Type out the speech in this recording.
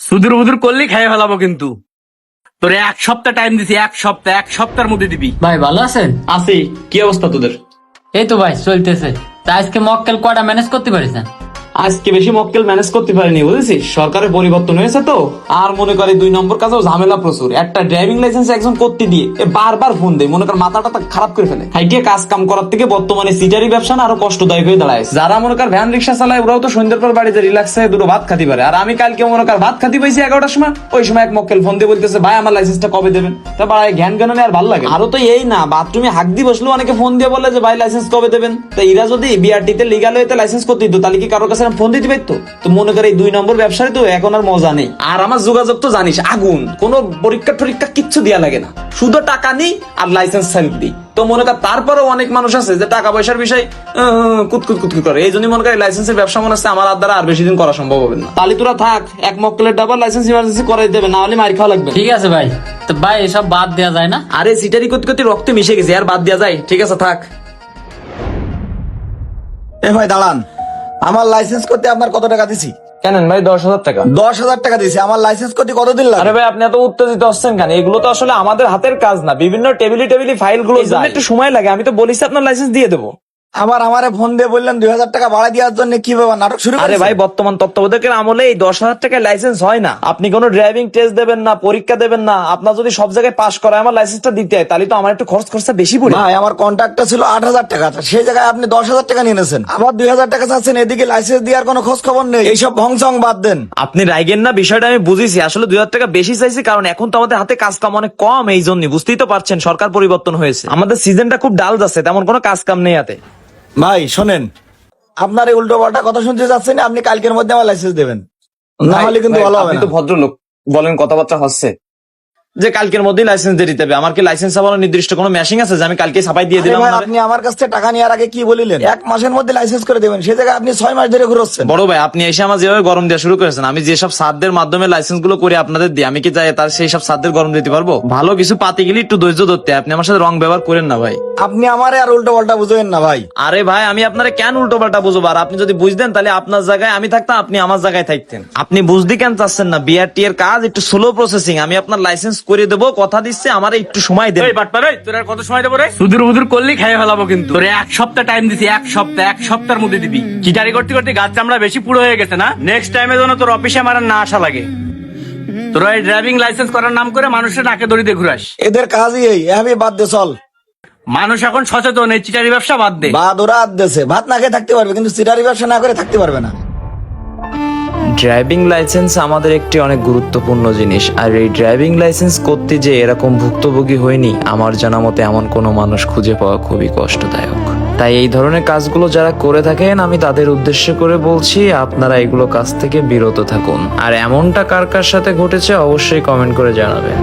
সুদূর বুদুর করলেই খাইয়ে ফেলাবো কিন্তু। তোরে এক সপ্তাহ টাইম দিছি, এক সপ্তাহের মধ্যে দিবি। ভাই ভালো আছেন? আছি। কি অবস্থা তোদের? এই তো ভাই চলতেছে। তা আজকে মক্কেল কয়টা ম্যানেজ করতে পারিছেন? আজকে বেশি মক্কেল ম্যানেজ করতে পারিনি, বুঝেছিস? সরকারের পরিবর্তন হয়েছে তো, আর মনে করে 2 নম্বর কাজেও ঝামেলা প্রচুর। একটা ড্রাইভিং লাইসেন্স একজন করতে দিয়ে বারবার ফোন দেয়, মনে কর মাথাটা খারাপ করে ফেলে। হাইটে কাজ কাম করার থেকে বর্তমানে সিটারি ব্যবসা না আরো কষ্টদায়ক হয়ে দাঁড়ায়। যারা মনে কর ভ্যান রিক্সা চালায় ওরাও তো সন্ধ্যার পর বাড়িতে রিল্যাক্স হয়ে দুটো ভাত খাতে পারে। আর আমি কালকে মনে কর ভাত খাতে পাইছি 11টার সময়, ওই সময় এক মক্কেল ফোন দিয়ে বলতেছে ভাই আমার লাইসেন্সটা কবে দেবেন? তা ভাই জ্ঞান জ্ঞানে আর ভালো লাগে। আরো তো এই না, বাথরুমে হাক দিয়ে বসলো অনেকে ফোন দিয়ে বলে যে ভাই লাইসেন্স কবে দেবেন? তা এরা যদি বিআরটিতে লিগাল হইতে লাইসেন্স করতে দিত তাহলে কি কারোর কাছে ফোন দিতে পারতো? তো মনে করে এই 2 নম্বর ব্যবসায় তো এখন আর মজা নেই। আর আমার যোগাযোগ তো জানিস আগুন, কোনো পরীক্ষা কিচ্ছু দেয়া লাগে না, শুধু টাকা নিই আর লাইসেন্স সেলফ দিই। তো মনে কর তারপরেও অনেক মানুষ আছে যে টাকা পয়সার বিষয় কুতকুত করে, এই জন্য মনে করে লাইসেন্সের ব্যবসা মনে হচ্ছে আমার দ্বারা আর বেশি দিন করা সম্ভব হবে না। তাহলে তোরা থাক, এক মক্কেলের ডাবল লাইসেন্স ইমার্জেন্সি করে দেবে, না হলে মার খাওয়া লাগবে। ঠিক আছে ভাই। তো ভাই এসব বাদ দেওয়া যায় না? আরে সিটারি করতে রক্তে মিশে গেছে, আর বাদ দেওয়া যায়? ঠিক আছে থাক। এ ভাই দাঁড়ান, আমার লাইসেন্স করতে আপনার কত টাকা দিছি? কেন ভাই? 10,000 টাকা। 10,000 টাকা দিছি। আমার লাইসেন্স করতে কতদিন লাগে? আরে ভাই আপনি এত উত্তেজিত হচ্ছেন কেন? এগুলো তো আসলে আমাদের হাতের কাজ না, বিভিন্ন টেবিলি ফাইল গুলো যায়, একটু সময় লাগে। আমি তো বলিস আপনার লাইসেন্স দিয়ে দেবো। আমারে ফোন দিয়ে বললেন 2,000 টাকা ভাড়া দেওয়ার জন্য, কি ব্যাপার, নাটক শুরু আরে করেছেন? ভাই বর্তমান তত্ত্বাবধায়কের আমলে এই 10,000 টাকায় লাইসেন্স হয় না। আপনি কোনো ড্রাইভিং টেস্ট দেবেন না, পরীক্ষা দেবেন না, আপনার যদি সব জায়গায় পাশ করায় আমার লাইসেন্সটা দিতে হয়, তাহলে তো আমার একটু খরচা বেশি পড়ে। ভাই আমার কন্ট্রাক্টটা ছিল 8,000 টাকা, সেই জায়গায় আপনি 10,000 টাকা নিয়ে নিয়েছেন, আবার 2,000 টাকা চাচ্ছেন। এদিকে লাইসেন্স দেওয়ার কোনো খোঁজ খবর নেই। এইসব ভংসং বাদ দেন। আপনি রাইগেন না, বিষয়টা আমি বুঝেছি। আসলে 2,000 টাকা বেশি চাইছি, কারণ এখন তো আমাদের হাতে কাজ কাম অনেক কম, এই জন্য বুঝতেই তো পারছেন সরকার পরিবর্তন হয়েছে, আমাদের সিজনটা খুব ডাল যাচ্ছে, তেমন কোনো কাজ কাম নেই হাতে। ভাই শোনেন, আপনার এই উল্টো পাল্টা কথা শুনতে যাচ্ছেন, আপনি কালকের মধ্যে আমার লাইসেন্স দেবেন, না হলে কিন্তু ভালো হবে আপনি না। তো ভদ্রলোক, বলেন কথাবার্তা হচ্ছে যে কালকের মধ্যেই লাইসেন্স দিয়ে দিতে হবে। আমার কি লাইসেন্স ছাপানোর নির্দিষ্ট কোনো মেশিন আছে যে আমি কালকে ছাপাই দিয়ে আরে দিলাম? ভাই, আপনি আমার কাছ থেকে টাকা নেওয়ার আগে কি বলিলেন 1 মাসের মধ্যে লাইসেন্স করে দেবেন, সেই জায়গায় আপনি 6 মাস ধরে ঘুরছেন। বড় ভাই আপনি এসে আমার যেভাবে গরম দেওয়া শুরু করেছেন, আমি যেসব সাধ্যের মাধ্যমে লাইসেন্স গুলো করে আপনাদের দিই, আমি কি চাই তার সেই সব সাধ্যের গরম দিতে পারবো? ভালো কিছু পাতে গেলে একটু ধৈর্য ধরতে, আপনি আমার সাথে রং ব্যবহার করেন না ভাই। আপনি আমারে আর উল্টো পাল্টা বুঝবেন না ভাই। আরে ভাই আমি আপনারা কেন উল্টো পাল্টা বুঝবো? আর আপনি যদি বুঝতেন তাহলে আপনার জায়গায় আমি থাকতাম, আপনি আমার জায়গায় থাকতেন। আপনি বুঝতে কেন চাচ্ছেন না? বিআরটি এর কাজ একটু স্লো প্রসেসিং, আমি আপনার লাইসেন্স করে দেবো, কথা দিচ্ছে, আমার একটু সময় দেন। এই বাটপার, এই তোর আর কত সময় দেবো রে? সুদূর বুদুর করলেই খাইয়ে ফেলাবো কিন্তু। তোরে এক সপ্তাহ টাইম দিছি, এক সপ্তাহের মধ্যে দিবি। চিটারি করতে করতে গাছ চামড়া বেশি পুরো হয়ে গেছে না? নেক্সট টাইমে যেন তোর অফিসে আমার আর না আসা লাগে। তোরা এই ড্রাইভিং লাইসেন্স করার নাম করে মানুষের নাকে দড়ি দিয়ে ঘুরাস। এদের কাজই এই, আমি বাদ দে চল। মানুষ এখন সচেতন, এই চিটারি ব্যবসা বাদ দে। বাদ ওরা দেশে ভাত না খেয়ে থাকতে পারবে, কিন্তু সিটারি ব্যবসা না করে থাকতে পারবে না। ড্রাইভিং লাইসেন্স আমাদের একটি অনেক গুরুত্বপূর্ণ জিনিস, আর এই ড্রাইভিং লাইসেন্স করতে যে এরকম ভুক্তভোগী হয়নি আমার জানা মতে এমন কোনো মানুষ খুঁজে পাওয়া খুবই কষ্টদায়ক। তাই এই ধরনের কাজগুলো যারা করে থাকেন আমি তাদের উদ্দেশ্য করে বলছি, আপনারা এগুলো কাজ থেকে বিরত থাকুন। আর এমনটা কার কার সাথে ঘটেছে অবশ্যই কমেন্ট করে জানাবেন।